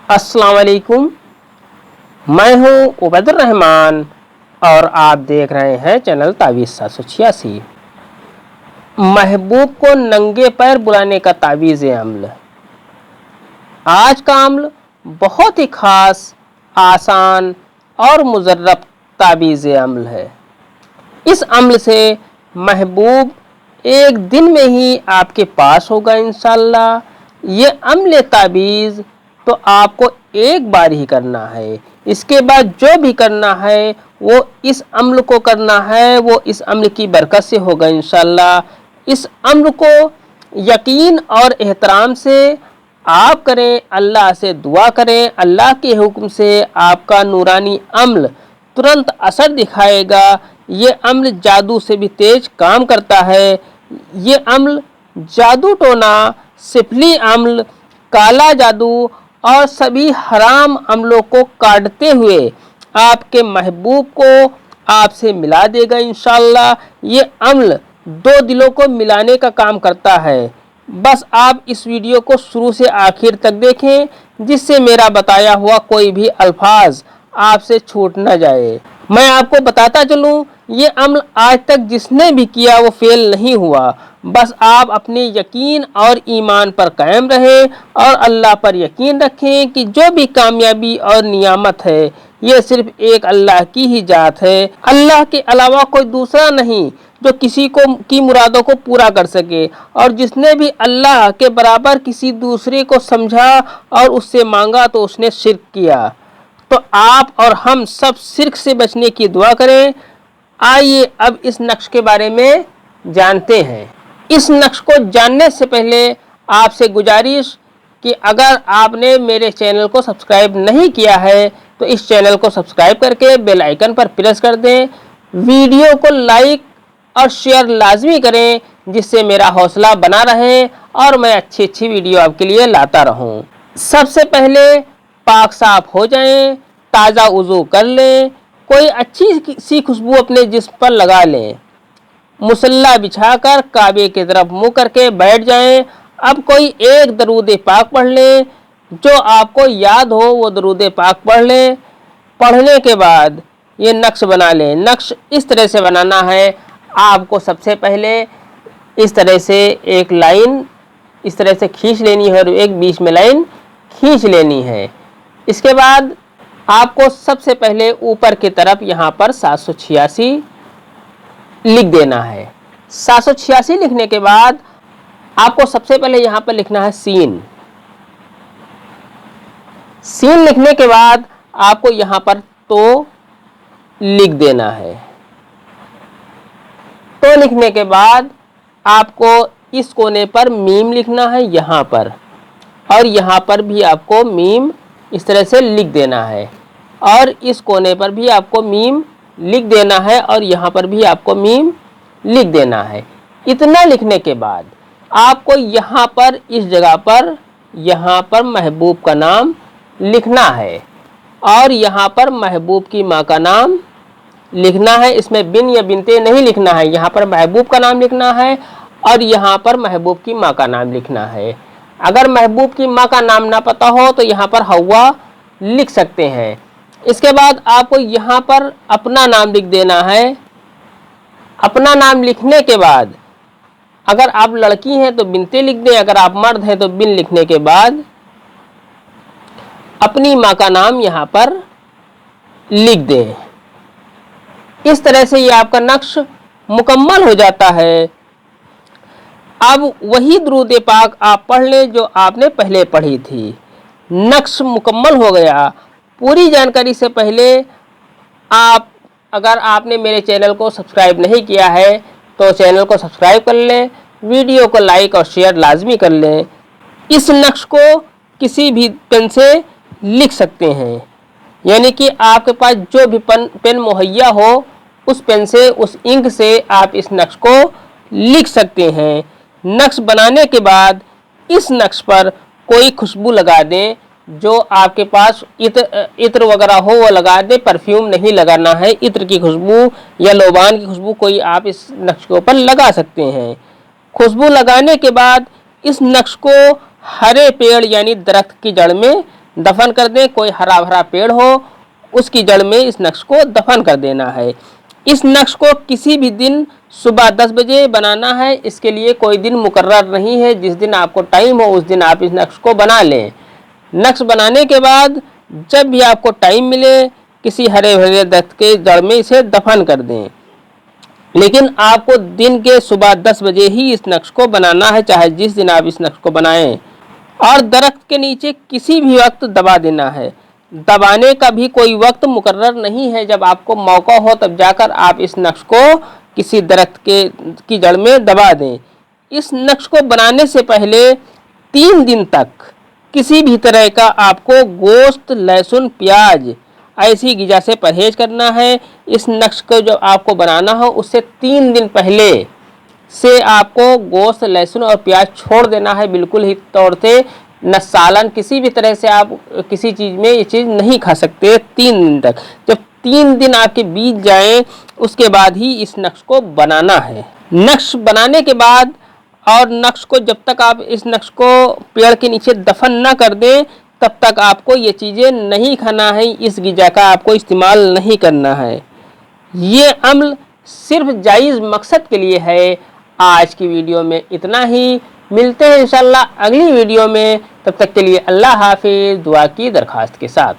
अस्सलाम वालेकुम। मैं हूँ उबैदुर रहमान और आप देख रहे हैं चैनल तावीज़ 786। महबूब को नंगे पैर बुलाने का तावीज़ अमल। आज का अमल बहुत ही ख़ास, आसान और मुजर्रब तावीज़ अमल है। इस अमल से महबूब एक दिन में ही आपके पास होगा इंशाअल्लाह। ये अमल तावीज़ तो आपको एक बार ही करना है। इसके बाद जो भी करना है वो इस अमल को करना है, वो इस अमल की बरकत से होगा इंशाअल्लाह। इस अमल को यकीन और एहतराम से आप करें, अल्लाह से दुआ करें। अल्लाह के हुक्म से आपका नूरानी अमल तुरंत असर दिखाएगा। ये अमल जादू से भी तेज काम करता है। ये अमल जादू टोना, सिफली अमल, काला जादू और सभी हराम अमलों को काटते हुए आपके महबूब को आपसे मिला देगा इंशाअल्लाह। ये अमल दो दिलों को मिलाने का काम करता है। बस आप इस वीडियो को शुरू से आखिर तक देखें, जिससे मेरा बताया हुआ कोई भी अल्फाज आपसे छूट न जाए। मैं आपको बताता चलूं, ये अमल आज तक जिसने भी किया वो फेल नहीं हुआ। बस आप अपने यकीन और ईमान पर कायम रहें और अल्लाह पर यकीन रखें कि जो भी कामयाबी और नियामत है ये सिर्फ एक अल्लाह की ही जात है। अल्लाह के अलावा कोई दूसरा नहीं जो किसी को की मुरादों को पूरा कर सके। और जिसने भी अल्लाह के बराबर किसी दूसरे को समझा और उससे मांगा तो उसने शिर्क किया। तो आप और हम सब शिर्क से बचने की दुआ करें। आइए अब इस नक्श के बारे में जानते हैं। इस नक्श को जानने से पहले आपसे गुजारिश कि अगर आपने मेरे चैनल को सब्सक्राइब नहीं किया है तो इस चैनल को सब्सक्राइब करके बेल आइकन पर प्रेस कर दें। वीडियो को लाइक और शेयर लाजमी करें, जिससे मेरा हौसला बना रहे और मैं अच्छी वीडियो आपके लिए लाता रहूं। सबसे पहले पाक साफ हो जाएं, ताज़ा वज़ू कर लें, कोई अच्छी सी खुशबू अपने जिस्म पर लगा लें। मुसल्ला बिछाकर काबे की तरफ मुँह करके बैठ जाएं। अब कोई एक दरूद पाक पढ़ लें, जो आपको याद हो वो दरूद पाक पढ़ लें। पढ़ने के बाद ये नक्श बना लें। नक्श इस तरह से बनाना है, आपको सबसे पहले इस तरह से एक लाइन इस तरह से खींच लेनी है और एक बीच में लाइन खींच लेनी है। इसके बाद आपको सबसे पहले ऊपर की तरफ यहाँ पर 786 लिख देना है। 786 लिखने के बाद आपको सबसे पहले यहाँ पर लिखना है सीन। सीन लिखने के बाद आपको यहाँ पर तो लिख देना है। तो लिखने के बाद आपको इस कोने पर मीम लिखना है यहाँ पर, और यहाँ पर भी आपको मीम इस तरह से लिख देना है, और इस कोने पर भी आपको मीम लिख देना है, और यहाँ पर भी आपको मीम लिख देना है। इतना लिखने के बाद आपको यहाँ पर इस जगह पर यहाँ पर महबूब का नाम लिखना है, और यहाँ पर महबूब की माँ का नाम लिखना है। इसमें बिन या बिनते नहीं लिखना है। यहाँ पर महबूब का नाम लिखना है और यहाँ पर महबूब की माँ का नाम लिखना है। अगर महबूब की माँ का नाम ना पता हो तो यहाँ पर हवा लिख सकते हैं। इसके बाद आपको यहाँ पर अपना नाम लिख देना है। अपना नाम लिखने के बाद अगर आप लड़की हैं तो बिनते लिख दें, अगर आप मर्द हैं तो बिन लिखने के बाद अपनी माँ का नाम यहाँ पर लिख दें। इस तरह से ये आपका नक्श मुकम्मल हो जाता है। अब वही दुरूद पाक आप पढ़ लें जो आपने पहले पढ़ी थी। नक्श मुकम्मल हो गया। पूरी जानकारी से पहले अगर आपने मेरे चैनल को सब्सक्राइब नहीं किया है तो चैनल को सब्सक्राइब कर लें, वीडियो को लाइक और शेयर लाजमी कर लें। इस नक्श को किसी भी पेन से लिख सकते हैं, यानी कि आपके पास जो भी पेन मुहैया हो उस पेन से, उस इंक से आप इस नक्श को लिख सकते हैं। नक्श बनाने के बाद इस नक्श पर कोई खुशबू लगा दें, जो आपके पास इत्र वगैरह हो वो लगा दें। परफ्यूम नहीं लगाना है। इत्र की खुशबू या लोबान की खुशबू कोई आप इस नक्श के ऊपर लगा सकते हैं। खुशबू लगाने के बाद इस नक्श को हरे पेड़ यानी दरख्त की जड़ में दफन कर दें। कोई हरा भरा पेड़ हो उसकी जड़ में इस नक्श को दफन कर देना है। इस नक्श को किसी भी दिन सुबह 10 बजे बनाना है। इसके लिए कोई दिन मुकर्रर नहीं है, जिस दिन आपको टाइम हो उस दिन आप इस नक्श को बना लें। नक्श बनाने के बाद जब भी आपको टाइम मिले किसी हरे भरे दरख्त के जड़ में इसे दफन कर दें। लेकिन आपको दिन के सुबह 10 बजे ही इस नक्श को बनाना है, चाहे जिस दिन आप इस नक्श को बनाएं। और दरख्त के नीचे किसी भी वक्त दबा देना है। दबाने का भी कोई वक्त मुकर्रर नहीं है, जब आपको मौका हो तब जाकर आप इस नक्श को किसी दरख्त की जड़ में दबा दें। इस नक्श को बनाने से पहले 3 दिन तक किसी भी तरह का आपको गोश्त, लहसुन, प्याज ऐसी ग़िज़ा से परहेज करना है। इस नक्श को जो आपको बनाना हो उससे 3 दिन पहले से आपको गोश्त, लहसुन और प्याज छोड़ देना है बिल्कुल ही तौर से। न सालन, किसी भी तरह से आप किसी चीज़ में ये चीज़ नहीं खा सकते 3 दिन तक। जब 3 दिन आपके बीत जाएं उसके बाद ही इस नक्श को बनाना है। नक्श बनाने के बाद और नक्श को जब तक आप इस नक्श को पेड़ के नीचे दफन ना कर दें तब तक आपको ये चीज़ें नहीं खाना है। इस ग़िज़ा का आपको इस्तेमाल नहीं करना है। ये अम्ल सिर्फ जायज़ मकसद के लिए है। आज की वीडियो में इतना ही। मिलते हैं इंशाल्लाह अगली वीडियो में। तब तक के लिए अल्लाह हाफिज़, दुआ की दरख्वास्त के साथ।